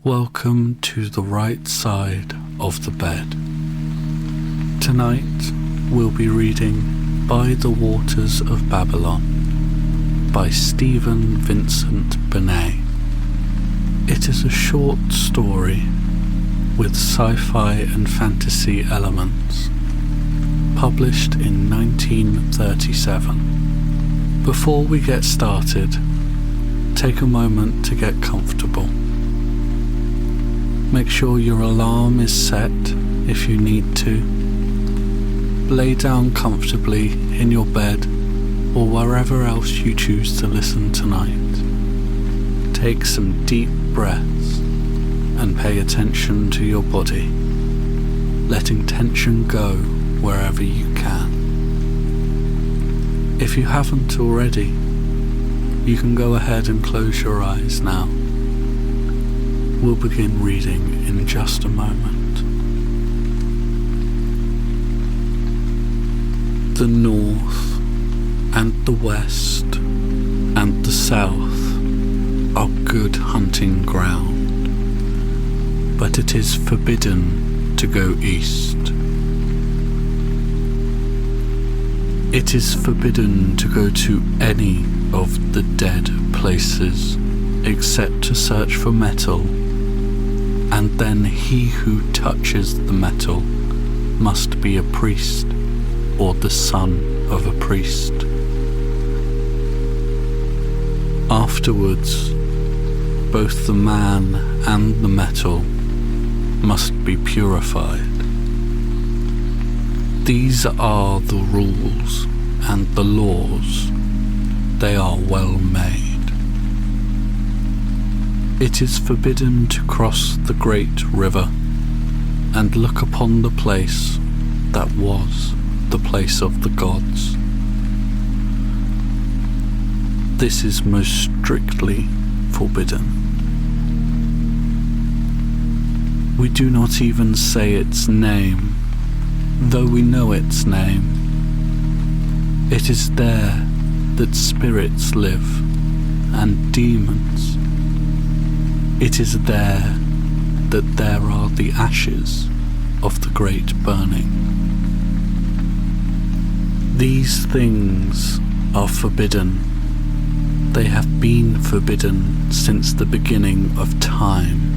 Welcome to the right side of the bed. Tonight we'll be reading By the Waters of Babylon by Stephen Vincent Benét. It is a short story with sci-fi and fantasy elements, published in 1937. Before we get started, take a moment to get comfortable. Make sure your alarm is set if you need to. Lay down comfortably in your bed or wherever else you choose to listen tonight. Take some deep breaths and pay attention to your body, letting tension go wherever you can. If you haven't already, you can go ahead and close your eyes now. We'll begin reading in just a moment. The north and the west and the south are good hunting ground, but it is forbidden to go east. It is forbidden to go to any of the dead places except to search for metal, and then he who touches the metal must be a priest or the son of a priest. Afterwards, both the man and the metal must be purified. These are the rules and the laws. They are well made. It is forbidden to cross the great river and look upon the place that was the place of the gods. This is most strictly forbidden. We do not even say its name, though we know its name. It is there that spirits live and demons. It is there that there are the ashes of the great burning. These things are forbidden. They have been forbidden since the beginning of time.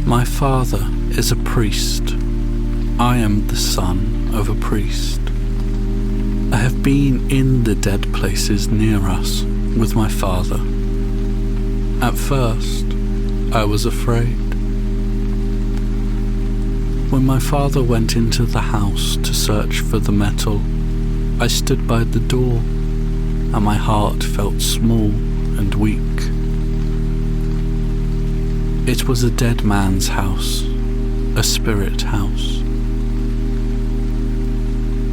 My father is a priest. I am the son of a priest. I have been in the dead places near us with my father. At first, I was afraid. When my father went into the house to search for the metal, I stood by the door, and my heart felt small and weak. It was a dead man's house, a spirit house.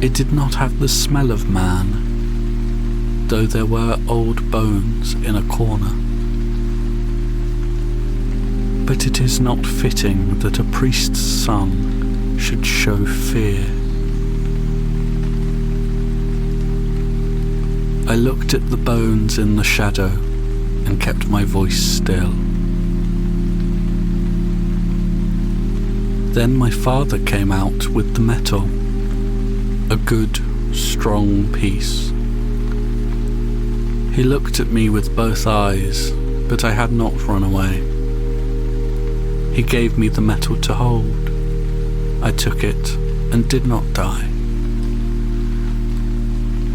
It did not have the smell of man, though there were old bones in a corner. But it is not fitting that a priest's son should show fear. I looked at the bones in the shadow and kept my voice still. Then my father came out with the metal, a good, strong piece. He looked at me with both eyes, but I had not run away. He gave me the metal to hold. I took it and did not die.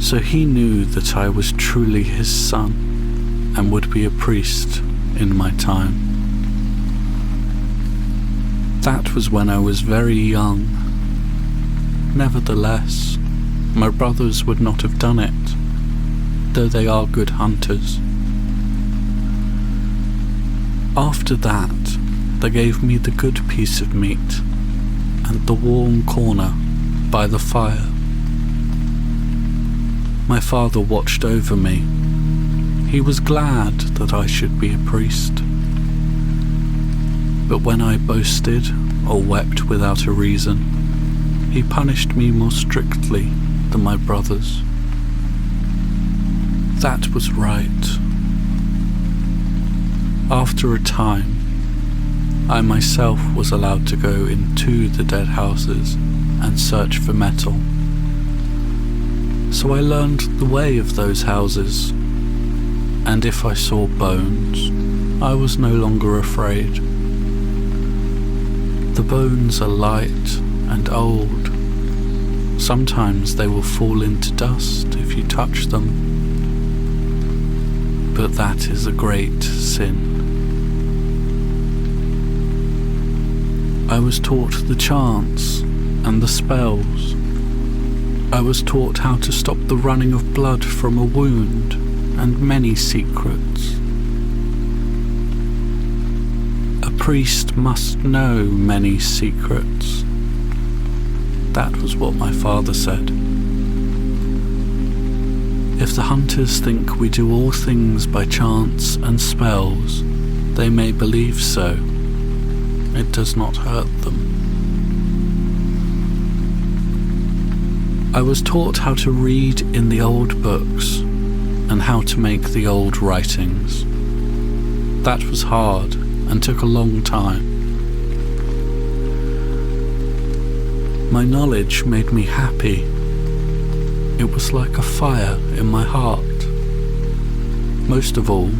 So he knew that I was truly his son and would be a priest in my time. That was when I was very young. Nevertheless, my brothers would not have done it, though they are good hunters. After that, they gave me the good piece of meat and the warm corner by the fire. My father watched over me. He was glad that I should be a priest. But when I boasted or wept without a reason, he punished me more strictly than my brothers. That was right. After a time, I myself was allowed to go into the dead houses and search for metal. So I learned the way of those houses, and if I saw bones, I was no longer afraid. The bones are light and old. Sometimes they will fall into dust if you touch them, but that is a great sin. I was taught the chants and the spells. I was taught how to stop the running of blood from a wound and many secrets. A priest must know many secrets. That was what my father said. If the hunters think we do all things by chants and spells, they may believe so. It does not hurt them. I was taught how to read in the old books and how to make the old writings. That was hard and took a long time. My knowledge made me happy. It was like a fire in my heart. Most of all,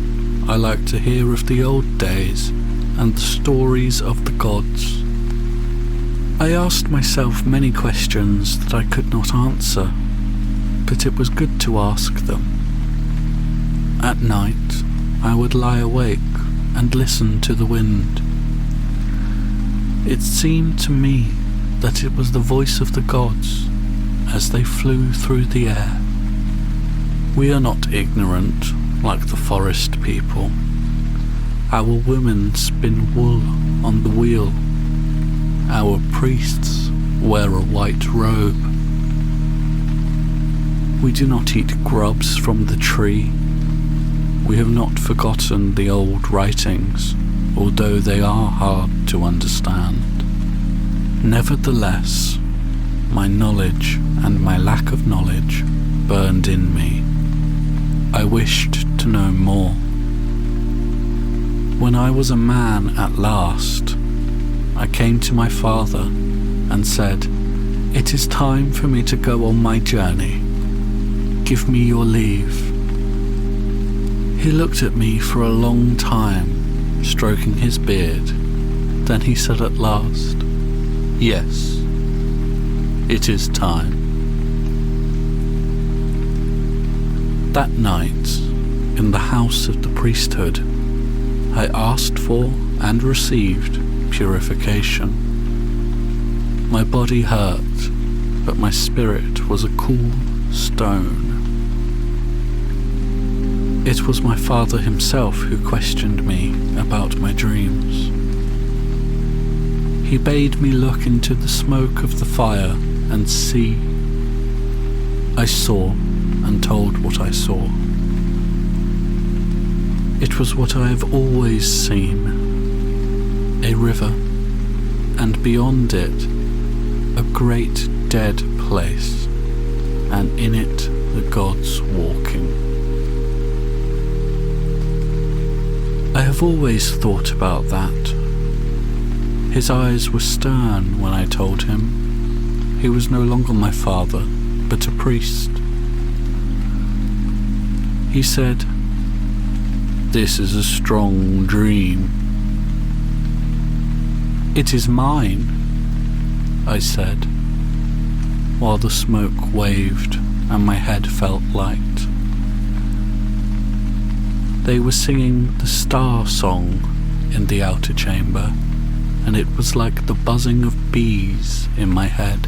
I liked to hear of the old days and the stories of the gods. I asked myself many questions that I could not answer, but it was good to ask them. At night, I would lie awake and listen to the wind. It seemed to me that it was the voice of the gods as they flew through the air. We are not ignorant like the forest people. Our women spin wool on the wheel. Our priests wear a white robe. We do not eat grubs from the tree. We have not forgotten the old writings, although they are hard to understand. Nevertheless, my knowledge and my lack of knowledge burned in me. I wished to know more. When I was a man at last, I came to my father and said, "It is time for me to go on my journey. Give me your leave." He looked at me for a long time, stroking his beard. Then he said at last, "Yes, it is time." That night, in the house of the priesthood, I asked for and received purification. My body hurt, but my spirit was a cool stone. It was my father himself who questioned me about my dreams. He bade me look into the smoke of the fire and see. I saw and told what I saw. It was what I have always seen, a river, and beyond it, a great dead place, and in it the gods walking. I have always thought about that. His eyes were stern when I told him. He was no longer my father, but a priest. He said, "This is a strong dream." "It is mine," I said, while the smoke waved and my head felt light. They were singing the star song in the outer chamber, and it was like the buzzing of bees in my head.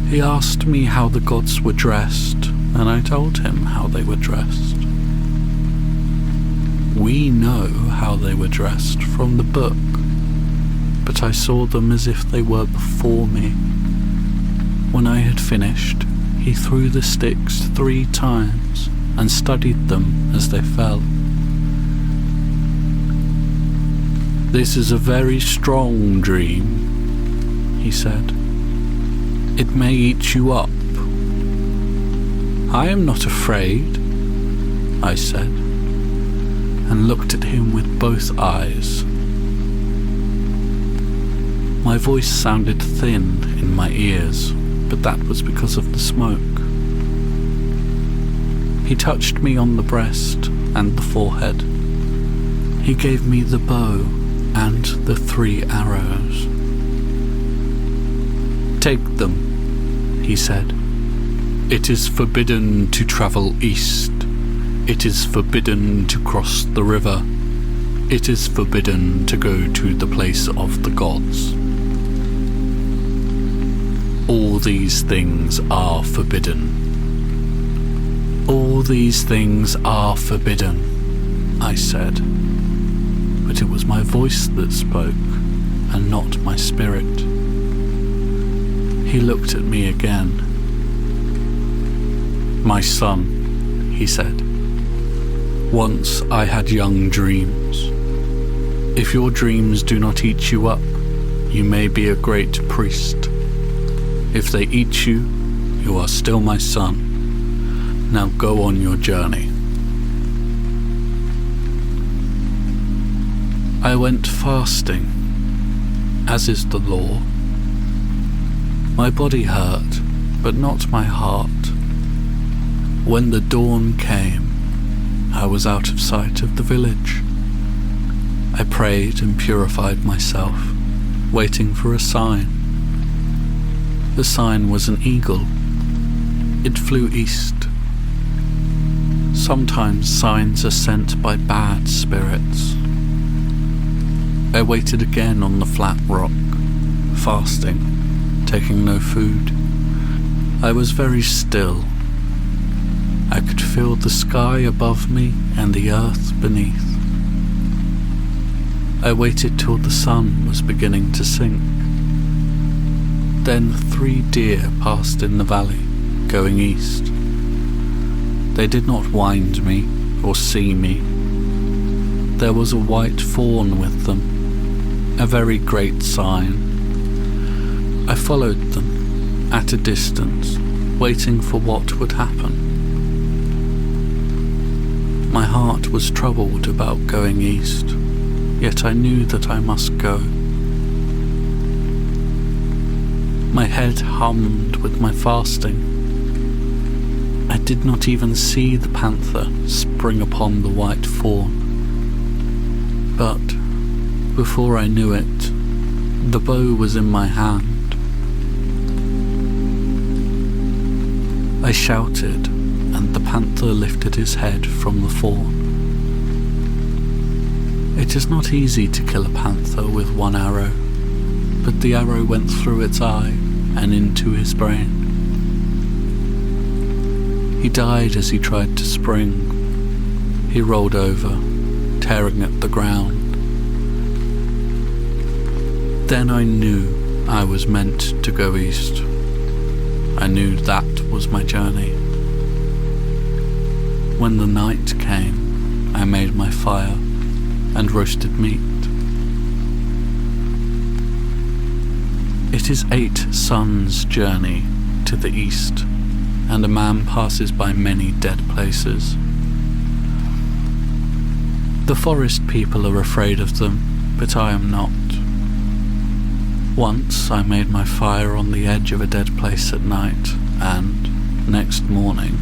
He asked me how the gods were dressed, and I told him how they were dressed. We know how they were dressed from the book, but I saw them as if they were before me. When I had finished, he threw the sticks 3 times and studied them as they fell. "This is a very strong dream," he said. "It may eat you up." "I am not afraid," I said, and looked at him with both eyes, My voice sounded thin in my ears, but that was because of the smoke. He touched me on the breast and the forehead. He gave me the bow and the 3 arrows. "Take them," he said. "It is forbidden to travel east. It is forbidden to cross the river. It is forbidden to go to the place of the gods. All these things are forbidden. All these things are forbidden," I said. But it was my voice that spoke, and not my spirit. He looked at me again. "My son," he said, "once I had young dreams. If your dreams do not eat you up, you may be a great priest. If they eat you, you are still my son. Now go on your journey." I went fasting, as is the law. My body hurt, but not my heart. When the dawn came, I was out of sight of the village. I prayed and purified myself, waiting for a sign. The sign was an eagle. It flew east. Sometimes signs are sent by bad spirits. I waited again on the flat rock, fasting, taking no food. I was very still. I could feel the sky above me and the earth beneath. I waited till the sun was beginning to sink. Then 3 deer passed in the valley, going east. They did not wind me or see me. There was a white fawn with them, a very great sign. I followed them, at a distance, waiting for what would happen. My heart was troubled about going east, yet I knew that I must go. My head hummed with my fasting. I did not even see the panther spring upon the white fawn. But before I knew it, the bow was in my hand. I shouted, and the panther lifted his head from the fawn. It is not easy to kill a panther with 1 arrow, but the arrow went through its eye and into his brain. He died as he tried to spring. He rolled over, tearing at the ground. Then I knew I was meant to go east. I knew that was my journey. When the night came, I made my fire and roasted meat. It is 8 suns' journey to the east, and a man passes by many dead places. The forest people are afraid of them, but I am not. Once I made my fire on the edge of a dead place at night, and, next morning,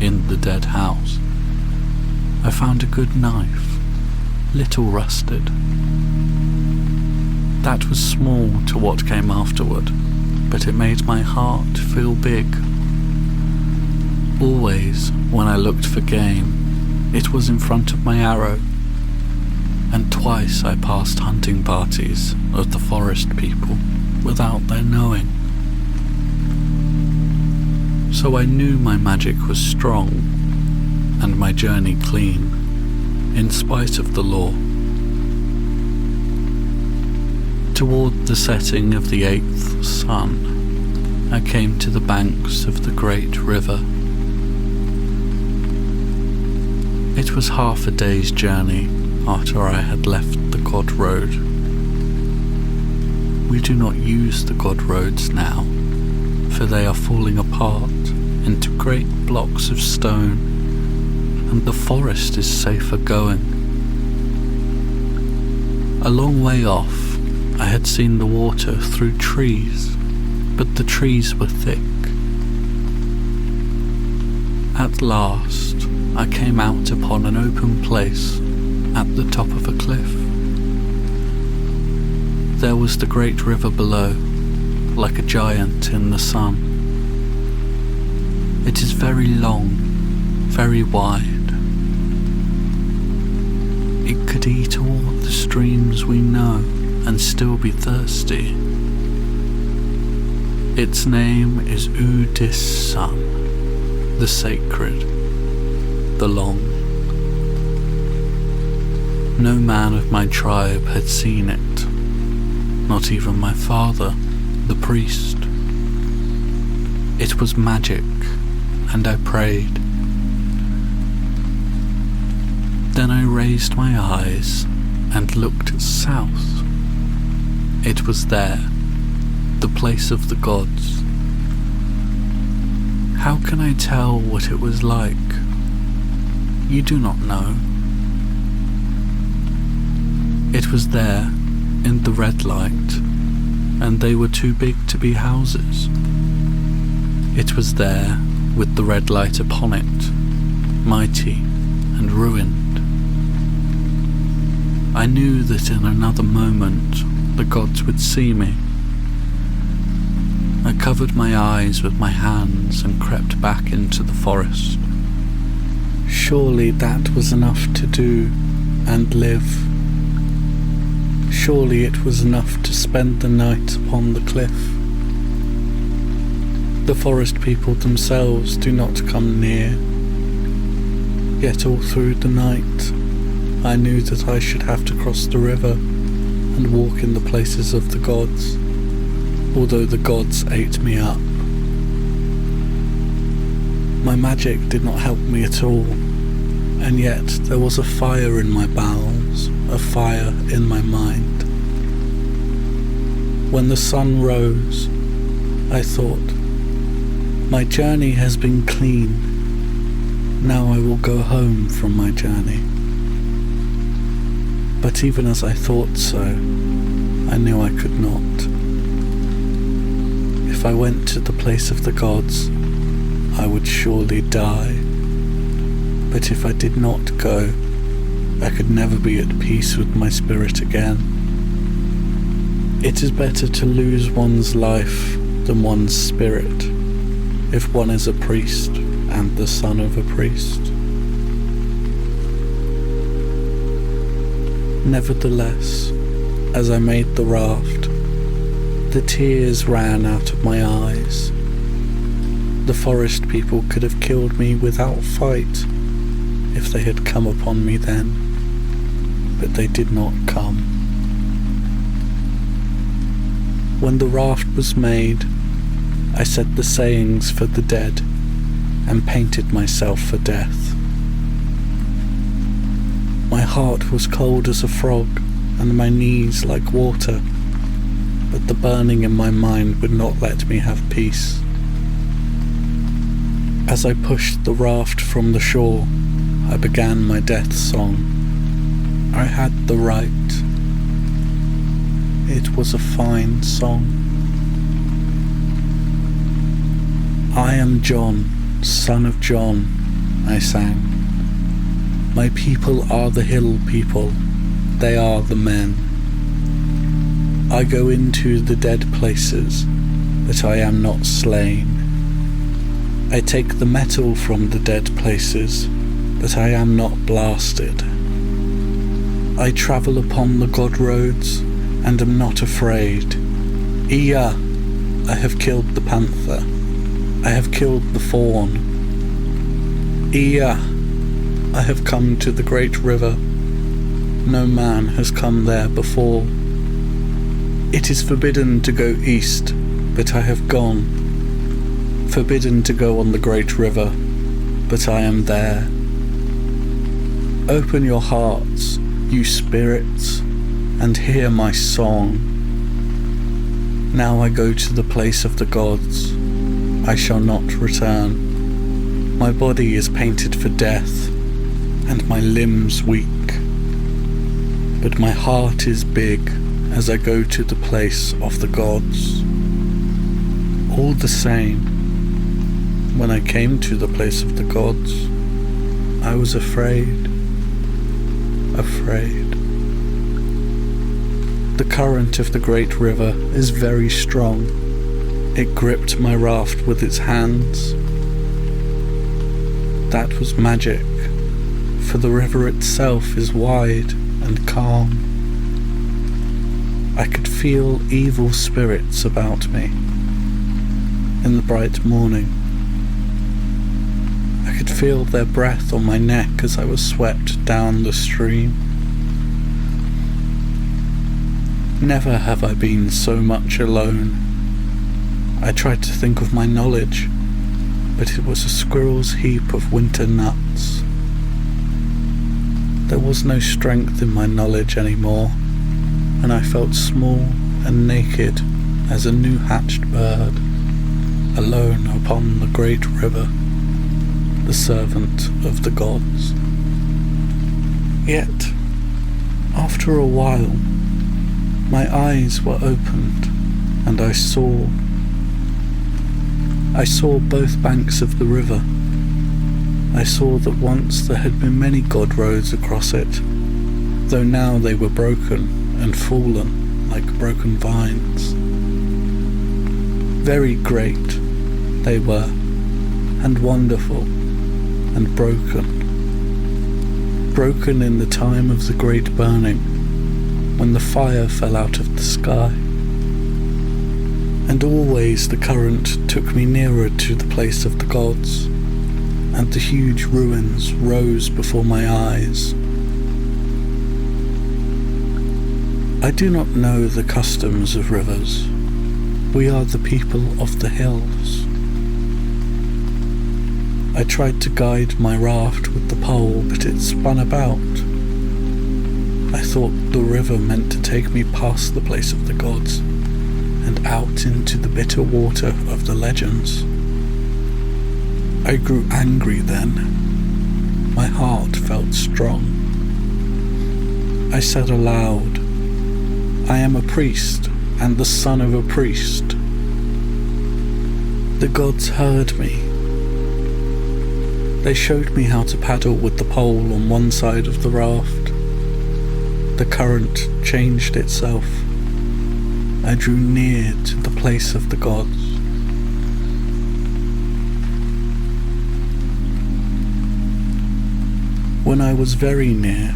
in the dead house, I found a good knife, little rusted. That was small to what came afterward, but it made my heart feel big. Always, when I looked for game, it was in front of my arrow, and twice I passed hunting parties of the forest people without their knowing. So I knew my magic was strong, and my journey clean, in spite of the law. Toward the setting of the 8th sun, I came to the banks of the great river. It was half a day's journey after I had left the God Road. We do not use the God Roads now, for they are falling apart into great blocks of stone, and the forest is safer going. A long way off, I had seen the water through trees, but the trees were thick. At last, I came out upon an open place at the top of a cliff. There was the great river below, like a giant in the sun. It is very long, very wide. It could eat all the streams we know and still be thirsty. Its name is Udis Sun, the sacred, the long. No man of my tribe had seen it, not even my father, the priest. It was magic, and I prayed. Then I raised my eyes and looked south. It was there, the place of the gods. How can I tell what it was like? You do not know. It was there, in the red light, and they were too big to be houses. It was there, with the red light upon it, mighty and ruined. I knew that in another moment the gods would see me. I covered my eyes with my hands and crept back into the forest. Surely that was enough to do and live. Surely it was enough to spend the night upon the cliff. The forest people themselves do not come near. Yet all through the night, I knew that I should have to cross the river and walk in the places of the gods, although the gods ate me up. My magic did not help me at all, and yet there was a fire in my bowels, a fire in my mind. When the sun rose, I thought, my journey has been clean. Now I will go home from my journey. But even as I thought so, I knew I could not. If I went to the place of the gods, I would surely die. But if I did not go, I could never be at peace with my spirit again. It is better to lose one's life than one's spirit, if one is a priest and the son of a priest. Nevertheless, as I made the raft, the tears ran out of my eyes. The forest people could have killed me without fight if they had come upon me then, but they did not come. When the raft was made, I said the sayings for the dead and painted myself for death. My heart was cold as a frog and my knees like water, but the burning in my mind would not let me have peace. As I pushed the raft from the shore, I began my death song. I had the right. It was a fine song. I am John, son of John, I sang. My people are the hill people, they are the men. I go into the dead places, but I am not slain. I take the metal from the dead places, but I am not blasted. I travel upon the god roads, and am not afraid. Iya, I have killed the panther. I have killed the fawn. Iya, I have come to the great river. No man has come there before. It is forbidden to go east, but I have gone. Forbidden to go on the great river, but I am there. Open your hearts, you spirits, and hear my song. Now I go to the place of the gods. I shall not return. My body is painted for death, and my limbs weak. But my heart is big, as I go to the place of the gods. All the same, when I came to the place of the gods, I was afraid. The current of the great river is very strong. It gripped my raft with its hands. That was magic, for the river itself is wide and calm. I could feel evil spirits about me. In the bright morning, I could feel their breath on my neck as I was swept down the stream. Never have I been so much alone. I tried to think of my knowledge, but it was a squirrel's heap of winter nuts. There was no strength in my knowledge anymore, and I felt small and naked as a new hatched bird, alone upon the great river, the servant of the gods. Yet, after a while, my eyes were opened, and I saw both banks of the river. I saw that once there had been many god roads across it, though now they were broken and fallen like broken vines. Very great they were, and wonderful, and broken in the time of the great burning, when the fire fell out of the sky. And always the current took me nearer to the place of the gods, and the huge ruins rose before my eyes. I do not know the customs of rivers. We are the people of the hills. I tried to guide my raft with the pole, but it spun about. I thought the river meant to take me past the place of the gods and out into the bitter water of the legends. I grew angry then. My heart felt strong. I said aloud, "I am a priest and the son of a priest." The gods heard me. They showed me how to paddle with the pole on one side of the raft. The current changed itself. I drew near to the place of the gods. When I was very near,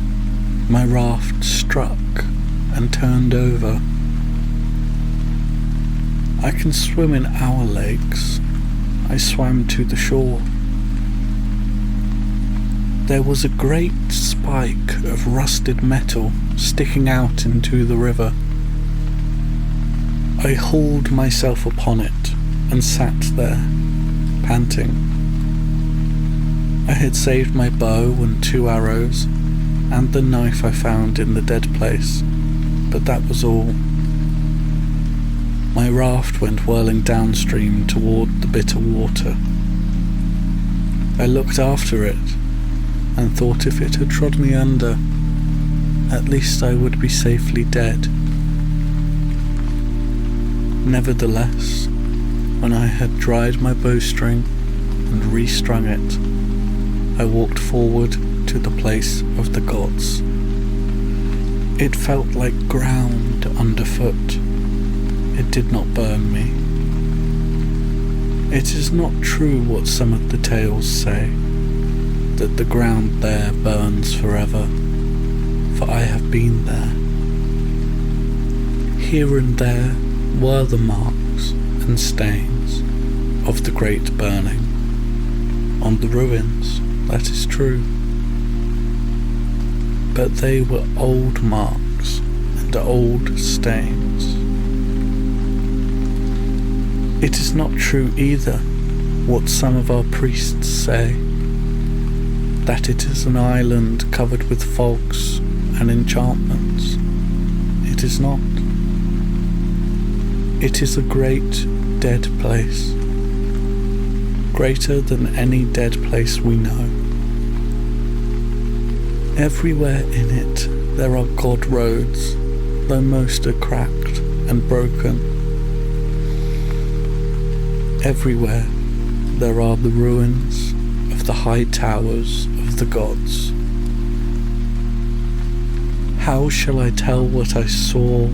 my raft struck and turned over. I can swim in our lakes. I swam to the shore. There was a great spike of rusted metal sticking out into the river. I hauled myself upon it and sat there, panting. I had saved my bow and 2 arrows, and the knife I found in the dead place, but that was all. My raft went whirling downstream toward the bitter water. I looked after it, and thought if it had trod me under, at least I would be safely dead. Nevertheless, when I had dried my bowstring and restrung it, I walked forward to the place of the gods. It felt like ground underfoot. It did not burn me. It is not true what some of the tales say, that the ground there burns forever, for I have been there. Here and there were the marks and stains of the great burning. On the ruins, that is true. But they were old marks and old stains. It is not true either what some of our priests say, that it is an island covered with fogs and enchantments. It is not. It is a great dead place, greater than any dead place we know. Everywhere in it there are god roads, though most are cracked and broken. Everywhere there are the ruins of the high towers of the gods. How shall I tell what I saw?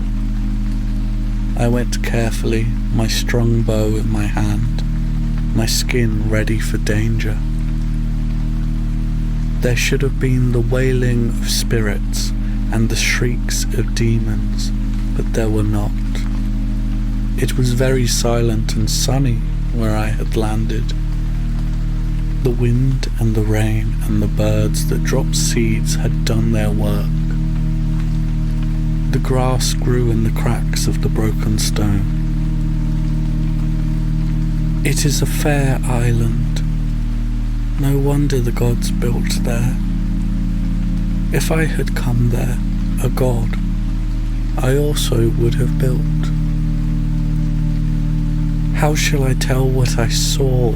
I went carefully, my strong bow in my hand, my skin ready for danger. There should have been the wailing of spirits and the shrieks of demons, but there were not. It was very silent and sunny where I had landed. The wind and the rain and the birds that dropped seeds had done their work. The grass grew in the cracks of the broken stone. It is a fair island. No wonder the gods built there. If I had come there, a god, I also would have built. How shall I tell what I saw?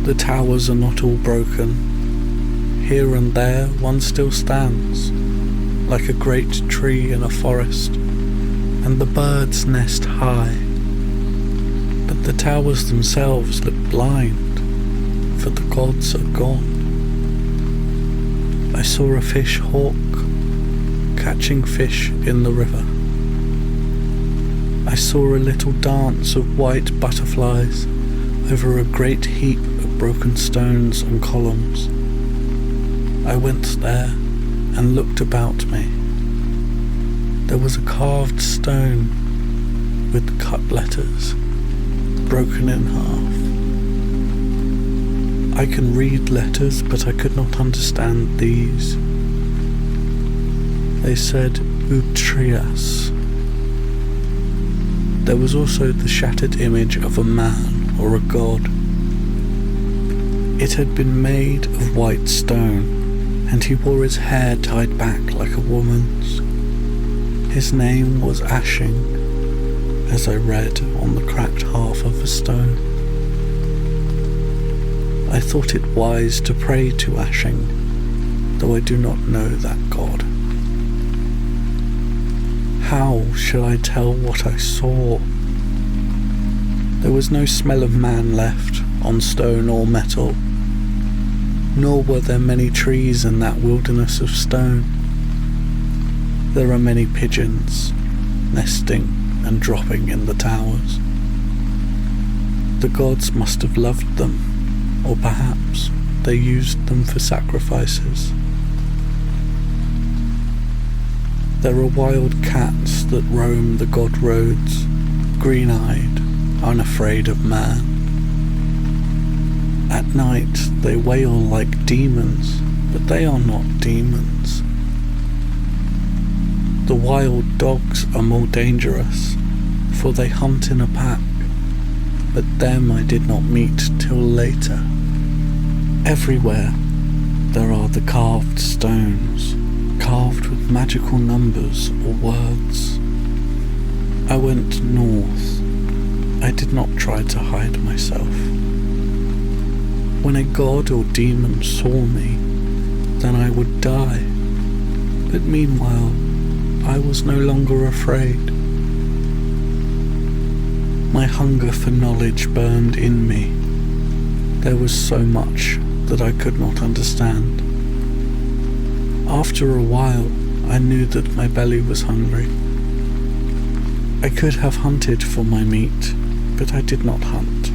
The towers are not all broken. Here and there one still stands, like a great tree in a forest, and the birds nest high. But the towers themselves look blind, for the gods are gone. I saw a fish hawk catching fish in the river. I saw a little dance of white butterflies over a great heap of broken stones and columns. I went there and looked about me. There was a carved stone with cut letters, broken in half. I can read letters, but I could not understand these. They said Utrias. There was also the shattered image of a man or a god. It had been made of white stone, and he wore his hair tied back like a woman's. His name was Ashing, as I read on the cracked half of a stone. I thought it wise to pray to Ashing, though I do not know that god. How shall I tell what I saw? There was no smell of man left on stone or metal, nor were there many trees in that wilderness of stone. There are many pigeons nesting and dropping in the towers. The gods must have loved them, or perhaps they used them for sacrifices. There are wild cats that roam the god roads, green-eyed, unafraid of man. At night they wail like demons, but they are not demons. The wild dogs are more dangerous, for they hunt in a pack, but them I did not meet till later. Everywhere there are the carved stones, carved with magical numbers or words. I went north. I did not try to hide myself. When a god or demon saw me, then I would die. But meanwhile, I was no longer afraid. My hunger for knowledge burned in me. There was so much that I could not understand. After a while, I knew that my belly was hungry. I could have hunted for my meat, but I did not hunt.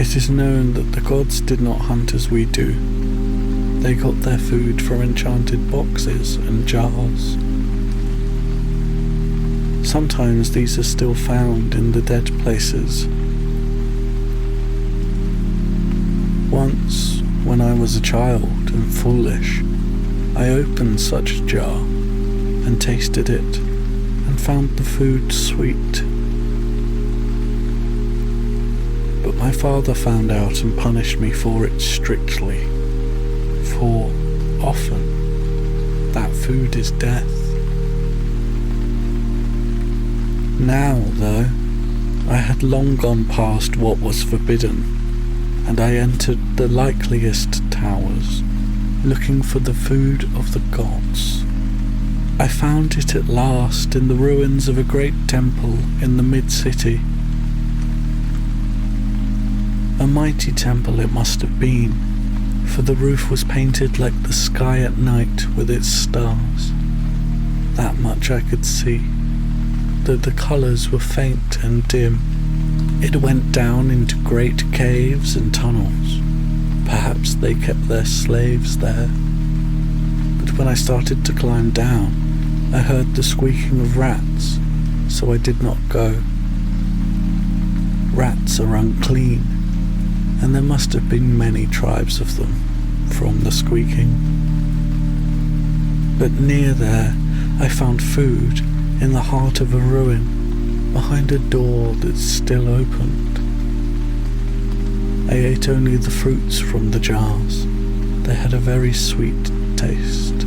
It is known that the gods did not hunt as we do. They got their food from enchanted boxes and jars. Sometimes these are still found in the dead places. Once, when I was a child and foolish, I opened such a jar and tasted it and found the food sweet. But my father found out and punished me for it strictly, for often that food is death. Now, though, I had long gone past what was forbidden, and I entered the likeliest towers, looking for the food of the gods. I found it at last in the ruins of a great temple in the mid-city. A mighty temple it must have been, for the roof was painted like the sky at night with its stars. That much I could see, though the colours were faint and dim. It went down into great caves and tunnels. Perhaps they kept their slaves there. But when I started to climb down, I heard the squeaking of rats, so I did not go. Rats are unclean, and there must have been many tribes of them from the squeaking. But near there, I found food in the heart of a ruin, behind a door that still opened. I ate only the fruits from the jars. They had a very sweet taste.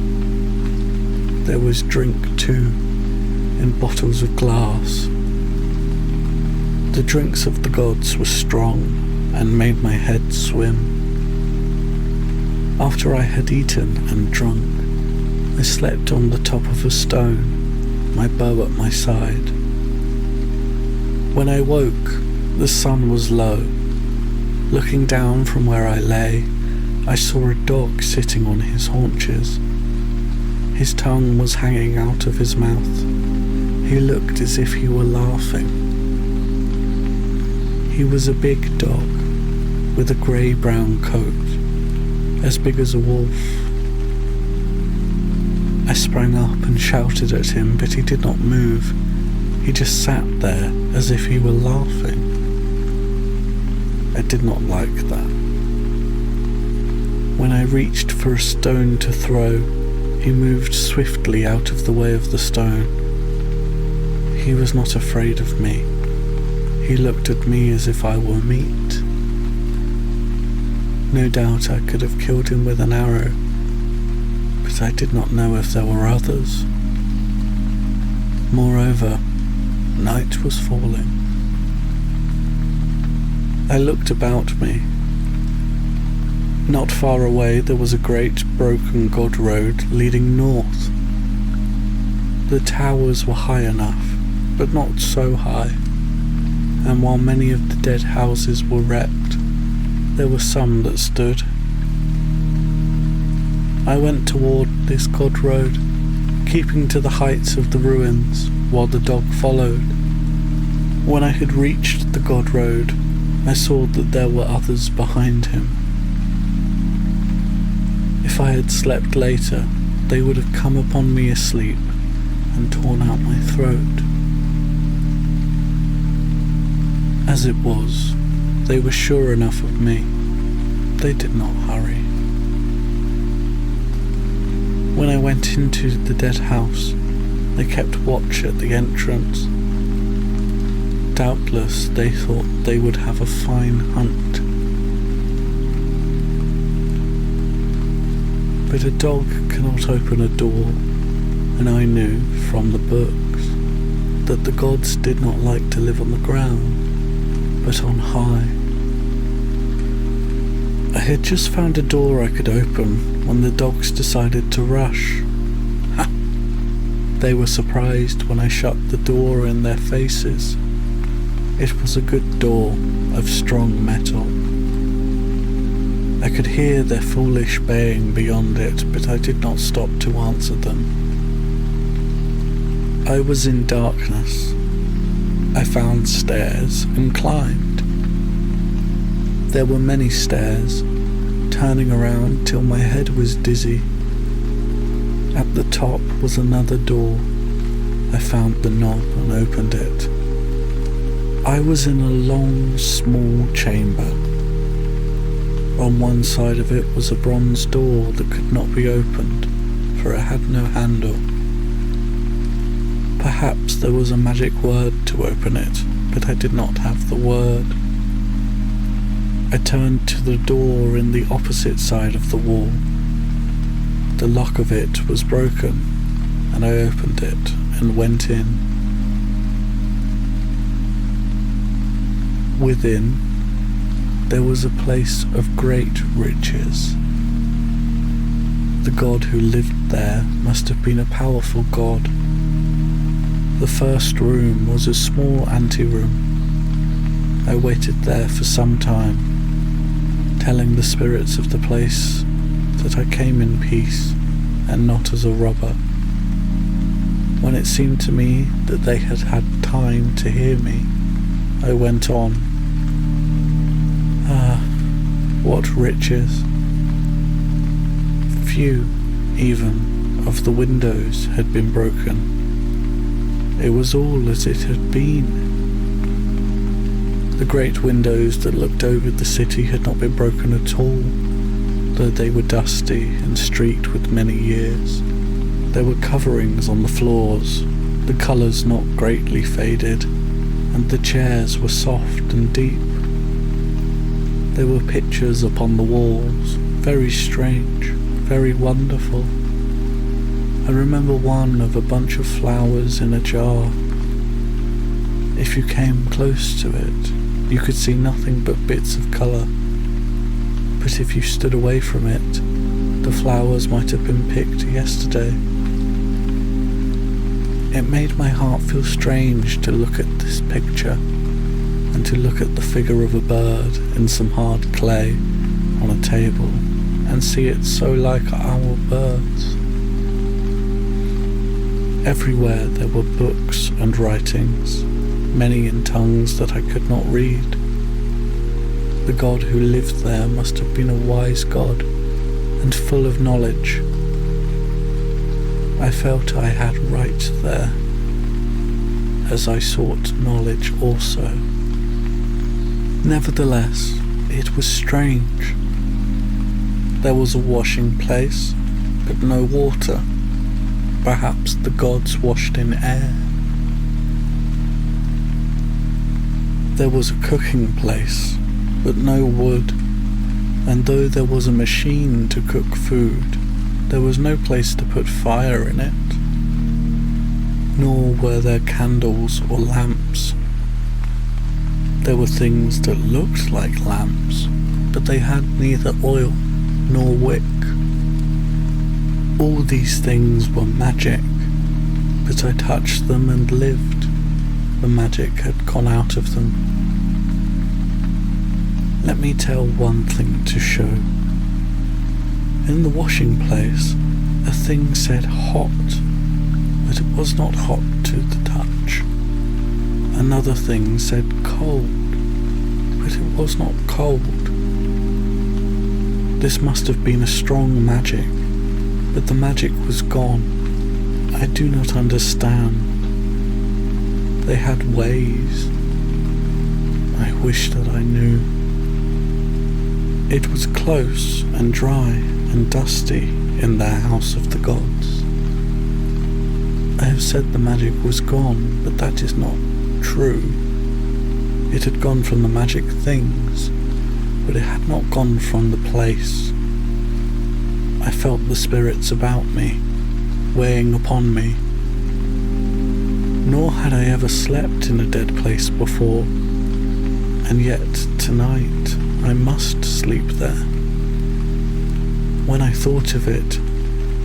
There was drink too, in bottles of glass. The drinks of the gods were strong and made my head swim. After I had eaten and drunk, I slept on the top of a stone, my bow at my side. When I woke, the sun was low. Looking down from where I lay, I saw a dog sitting on his haunches. His tongue was hanging out of his mouth. He looked as if he were laughing. He was a big dog, with a grey-brown coat, as big as a wolf. I sprang up and shouted at him, but he did not move. He just sat there as if he were laughing. I did not like that. When I reached for a stone to throw, he moved swiftly out of the way of the stone. He was not afraid of me. He looked at me as if I were meat. No doubt I could have killed him with an arrow, but I did not know if there were others. Moreover, night was falling. I looked about me. Not far away there was a great broken god road leading north. The towers were high enough, but not so high, and while many of the dead houses were wrecked, there were some that stood. I went toward this god road, keeping to the heights of the ruins, while the dog followed. When I had reached the god road, I saw that there were others behind him. If I had slept later, they would have come upon me asleep and torn out my throat. As it was, they were sure enough of me. They did not hurry. When I went into the dead house, they kept watch at the entrance. Doubtless they thought they would have a fine hunt. But a dog cannot open a door, and I knew from the books that the gods did not like to live on the ground, but on high. I had just found a door I could open when the dogs decided to rush. Ha! They were surprised when I shut the door in their faces. It was a good door of strong metal. I could hear their foolish baying beyond it, but I did not stop to answer them. I was in darkness. I found stairs and climbed. There were many stairs, turning around till my head was dizzy. At the top was another door. I found the knob and opened it. I was in a long, small chamber. On one side of it was a bronze door that could not be opened, for it had no handle. Perhaps there was a magic word to open it, but I did not have the word. I turned to the door in the opposite side of the wall. The lock of it was broken, and I opened it and went in. Within, there was a place of great riches. The god who lived there must have been a powerful god. The first room was a small anteroom. I waited there for some time, telling the spirits of the place that I came in peace and not as a robber. When it seemed to me that they had had time to hear me, I went on. Ah, what riches! Few, even, of the windows had been broken. It was all as it had been. The great windows that looked over the city had not been broken at all, though they were dusty and streaked with many years. There were coverings on the floors, the colours not greatly faded, and the chairs were soft and deep. There were pictures upon the walls, very strange, very wonderful. I remember one of a bunch of flowers in a jar. If you came close to it, you could see nothing but bits of colour. But if you stood away from it, the flowers might have been picked yesterday. It made my heart feel strange to look at this picture, and to look at the figure of a bird in some hard clay on a table, and see it so like our birds. Everywhere there were books and writings, many in tongues that I could not read. The god who lived there must have been a wise god, and full of knowledge. I felt I had right there, as I sought knowledge also. Nevertheless, it was strange. There was a washing place, but no water. Perhaps the gods washed in air. There was a cooking place, but no wood, and though there was a machine to cook food, there was no place to put fire in it, nor were there candles or lamps. There were things that looked like lamps, but they had neither oil nor wick. All these things were magic, but I touched them and lived. The magic had gone out of them. Let me tell one thing to show. In the washing place, a thing said hot, but it was not hot to the touch. Another thing said cold, but it was not cold. This must have been a strong magic, but the magic was gone. I do not understand. They had ways. I wish that I knew. It was close and dry and dusty in their house of the gods. I have said the magic was gone, but that is not true. It had gone from the magic things, but it had not gone from the place. I felt the spirits about me, weighing upon me. Nor had I ever slept in a dead place before, and yet tonight I must sleep there. When I thought of it,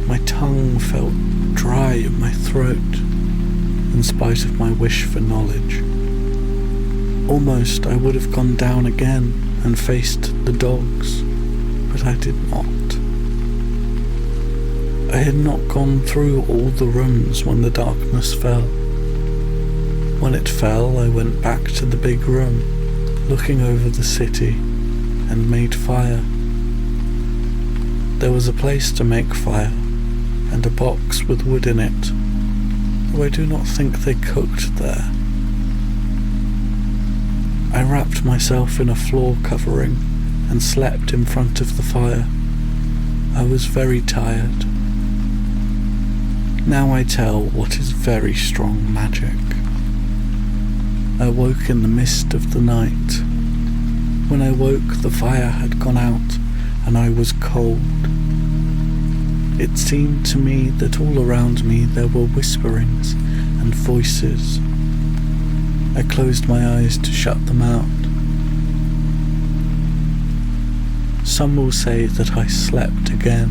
my tongue felt dry in my throat, in spite of my wish for knowledge. Almost I would have gone down again and faced the dogs, but I did not. I had not gone through all the rooms when the darkness fell. When it fell, I went back to the big room, looking over the city, and made fire. There was a place to make fire, and a box with wood in it, though I do not think they cooked there. I wrapped myself in a floor covering and slept in front of the fire. I was very tired. Now I tell what is very strong magic. I woke in the mist of the night. When I woke, the fire had gone out, and I was cold. It seemed to me that all around me there were whisperings and voices. I closed my eyes to shut them out. Some will say that I slept again,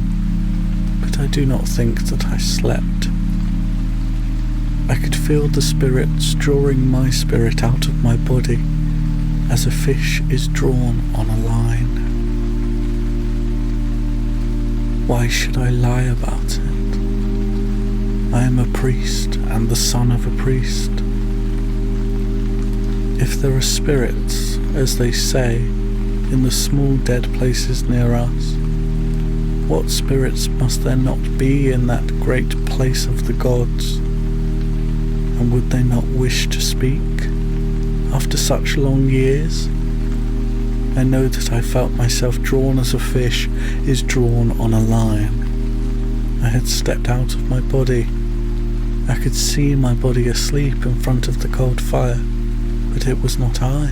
I do not think that I slept. I could feel the spirits drawing my spirit out of my body as a fish is drawn on a line. Why should I lie about it? I am a priest and the son of a priest. If there are spirits, as they say, in the small dead places near us, what spirits must there not be in that great place of the gods? And would they not wish to speak after such long years? I know that I felt myself drawn as a fish is drawn on a line. I had stepped out of my body. I could see my body asleep in front of the cold fire, but it was not I.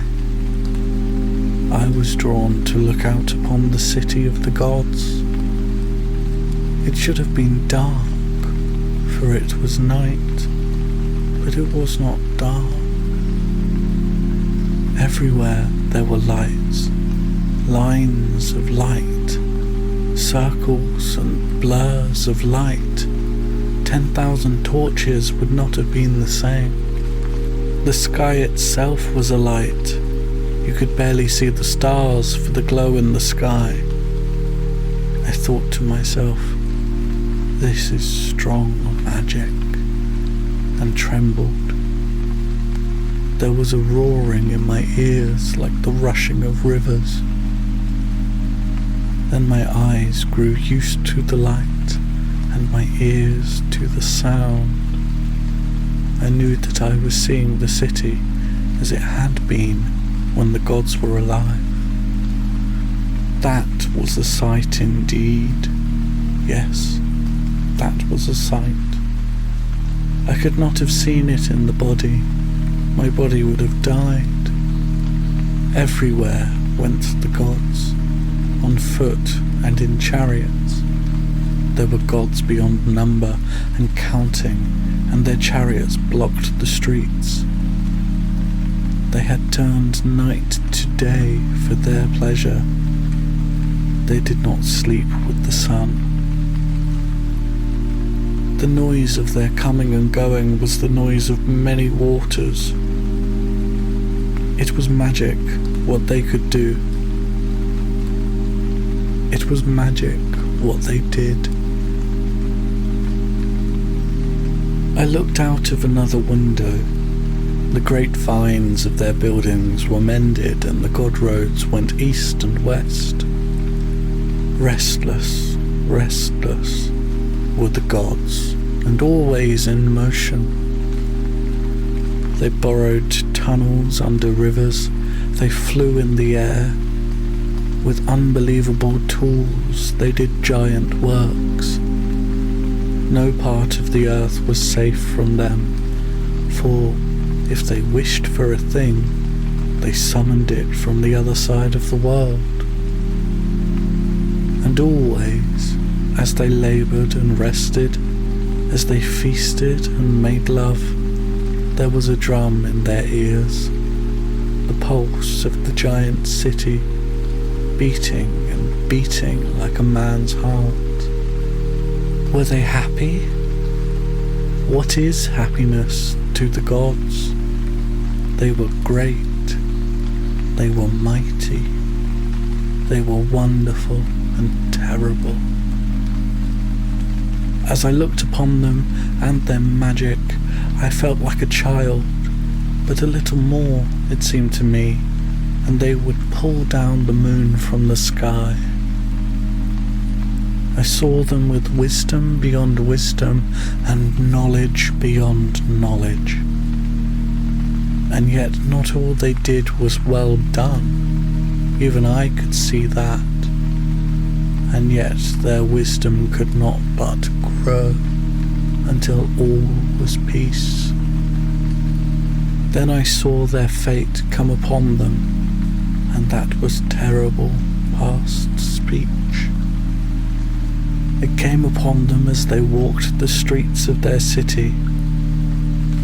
I was drawn to look out upon the city of the gods. It should have been dark, for it was night, but it was not dark. Everywhere there were lights, lines of light, circles and blurs of light. 10,000 torches would not have been the same. The sky itself was alight. You could barely see the stars for the glow in the sky. I thought to myself, this is strong magic, and trembled. There was a roaring in my ears like the rushing of rivers. Then my eyes grew used to the light, and my ears to the sound. I knew that I was seeing the city as it had been when the gods were alive. That was a sight indeed. Yes, that was a sight. I could not have seen it in the body. My body would have died. Everywhere went the gods, on foot and in chariots. There were gods beyond number and counting, and their chariots blocked the streets. They had turned night to day for their pleasure. They did not sleep with the sun. The noise of their coming and going was the noise of many waters. It was magic what they could do. It was magic what they did. I looked out of another window. The great vines of their buildings were mended, and the god roads went east and west. Restless, restless were the gods, and always in motion. They borrowed tunnels under rivers. They flew in the air. With unbelievable tools, they did giant works. No part of the earth was safe from them, for if they wished for a thing, they summoned it from the other side of the world. And always, as they laboured and rested, as they feasted and made love, there was a drum in their ears, the pulse of the giant city, beating and beating like a man's heart. Were they happy? What is happiness to the gods? They were great, they were mighty, they were wonderful and terrible. As I looked upon them and their magic, I felt like a child, but a little more, it seemed to me, and they would pull down the moon from the sky. I saw them with wisdom beyond wisdom and knowledge beyond knowledge. And yet not all they did was well done. Even I could see that. And yet their wisdom could not but grow until all was peace. Then I saw their fate come upon them, and that was terrible past speech. It came upon them as they walked the streets of their city.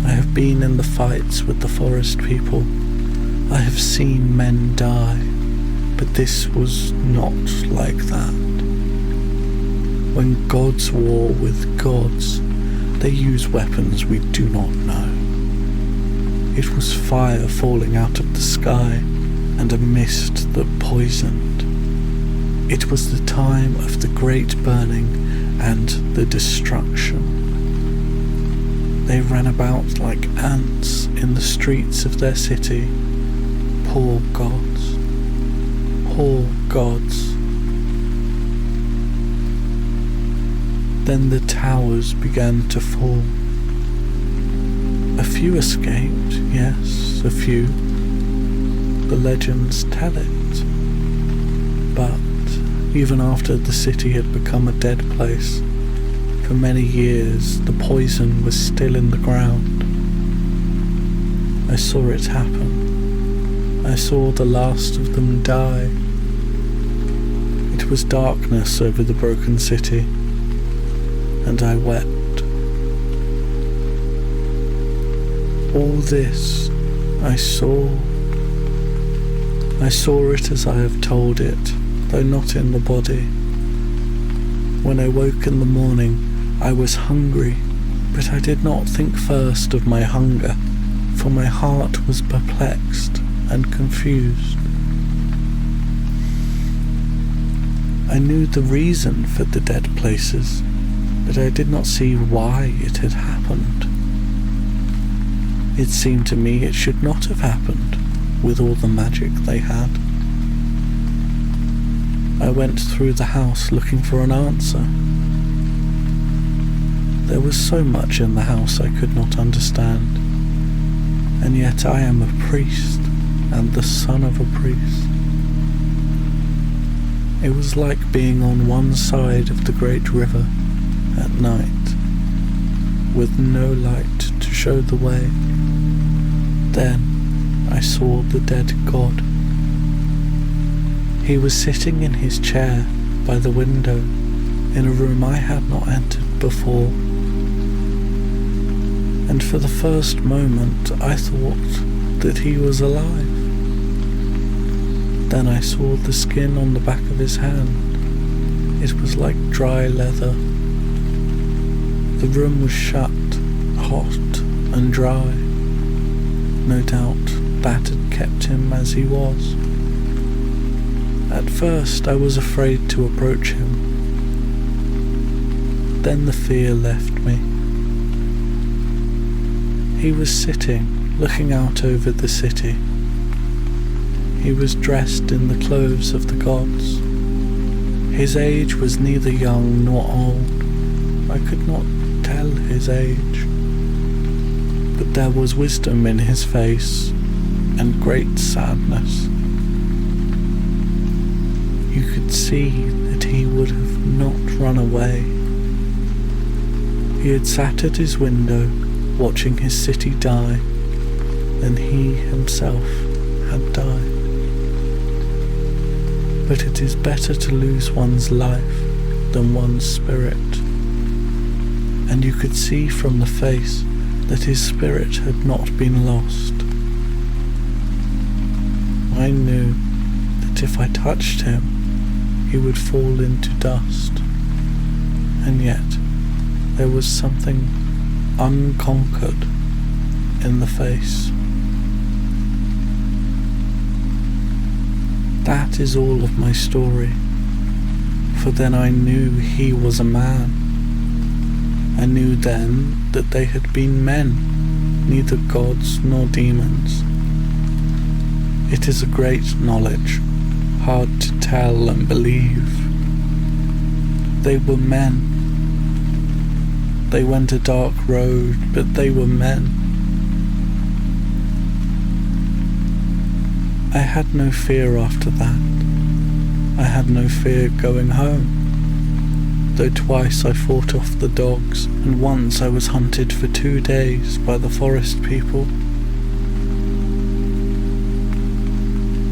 I have been in the fights with the forest people. I have seen men die, but this was not like that. When gods war with gods, they use weapons we do not know. It was fire falling out of the sky and a mist that poisoned. It was the time of the great burning and the destruction. They ran about like ants in the streets of their city. Poor gods. Poor gods. Then the towers began to fall. A few escaped, yes, a few. The legends tell it. But even after the city had become a dead place, for many years the poison was still in the ground. I saw it happen. I saw the last of them die. It was darkness over the broken city, and I wept. All this I saw. I saw it as I have told it, though not in the body. When I woke in the morning, I was hungry, but I did not think first of my hunger, for my heart was perplexed and confused. I knew the reason for the dead places, but I did not see why it had happened. It seemed to me it should not have happened, with all the magic they had. I went through the house looking for an answer. There was so much in the house I could not understand, and yet I am a priest, and the son of a priest. It was like being on one side of the great river at night, with no light to show the way. Then I saw the dead god. He was sitting in his chair by the window in a room I had not entered before. And for the first moment I thought that he was alive. Then I saw the skin on the back of his hand. It was like dry leather. The room was shut, hot and dry. No doubt that had kept him as he was. At first I was afraid to approach him. Then the fear left me. He was sitting, looking out over the city. He was dressed in the clothes of the gods. His age was neither young nor old. I could not tell his age. But there was wisdom in his face and great sadness. You could see that he would have not run away. He had sat at his window watching his city die, and he himself had died. But it is better to lose one's life than one's spirit, and you could see from the face that his spirit had not been lost. I knew that if I touched him, he would fall into dust, and yet there was something unconquered in the face. That is all of my story, for then I knew he was a man. I knew then that they had been men, neither gods nor demons. It is a great knowledge, hard to tell and believe. They were men. They went a dark road, but they were men. I had no fear after that. I had no fear going home, though twice I fought off the dogs, and once I was hunted for 2 days by the forest people.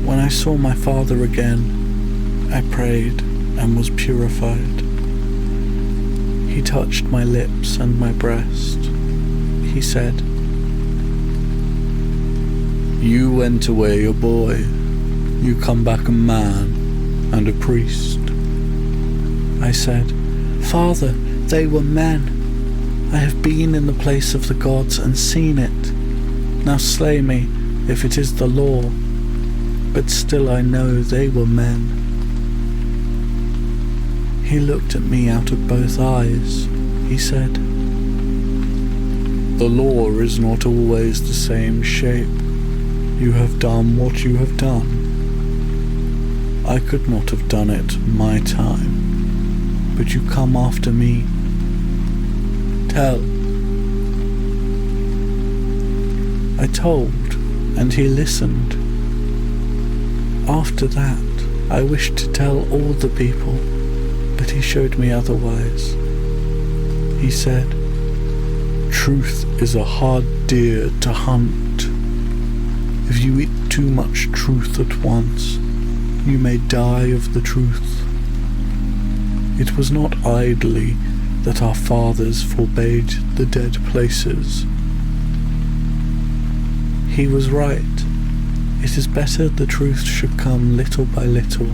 When I saw my father again, I prayed and was purified. He touched my lips and my breast. He said, "You went away a boy, you come back a man and a priest." I said, Father, they were men. I have been in the place of the gods and seen it. Now slay me, if it is the law, but still I know they were men. He looked at me out of both eyes. He said, "The law is not always the same shape. You have done what you have done. I could not have done it my time, but you come after me. Tell." I told, and he listened. After that, I wished to tell all the people, but he showed me otherwise. He said, "Truth is a hard deer to hunt. If you eat too much truth at once, you may die of the truth. It was not idly that our fathers forbade the dead places." He was right. It is better the truth should come little by little.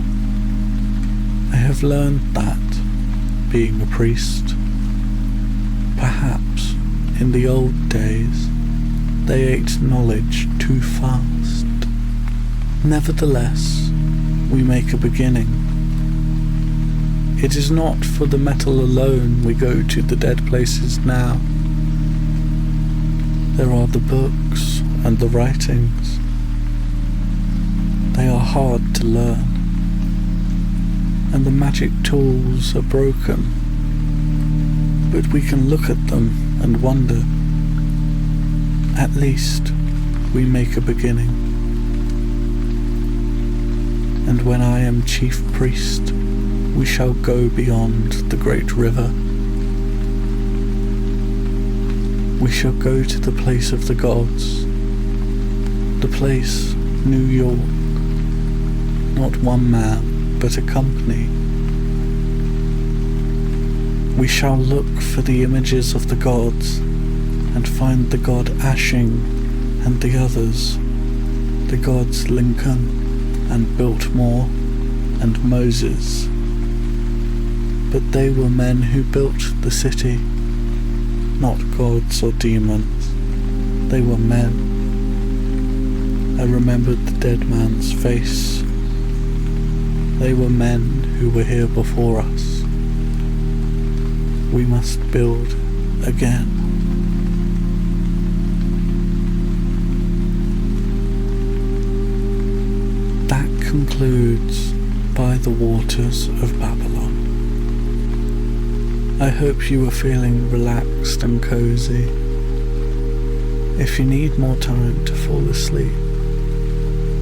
I have learned that, being a priest. Perhaps, in the old days, they ate knowledge too fast. Nevertheless, we make a beginning. It is not for the metal alone we go to the dead places now. There are the books and the writings. They are hard to learn, and the magic tools are broken, but we can look at them and wonder. At least, we make a beginning. And when I am chief priest, we shall go beyond the great river. We shall go to the place of the gods, the place New York, not one man, but a company. We shall look for the images of the gods and find the god Ashing and the others, the gods Lincoln and Biltmore and Moses. But they were men who built the city, not gods or demons. They were men. I remembered the dead man's face. They were men who were here before us. We must build again. That concludes By the Waters of Babylon. I hope you are feeling relaxed and cozy. If you need more time to fall asleep,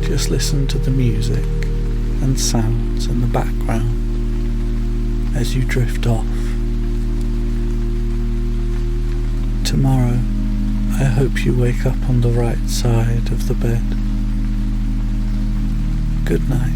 just listen to the music and sounds in the background as you drift off. Tomorrow, I hope you wake up on the right side of the bed. Good night.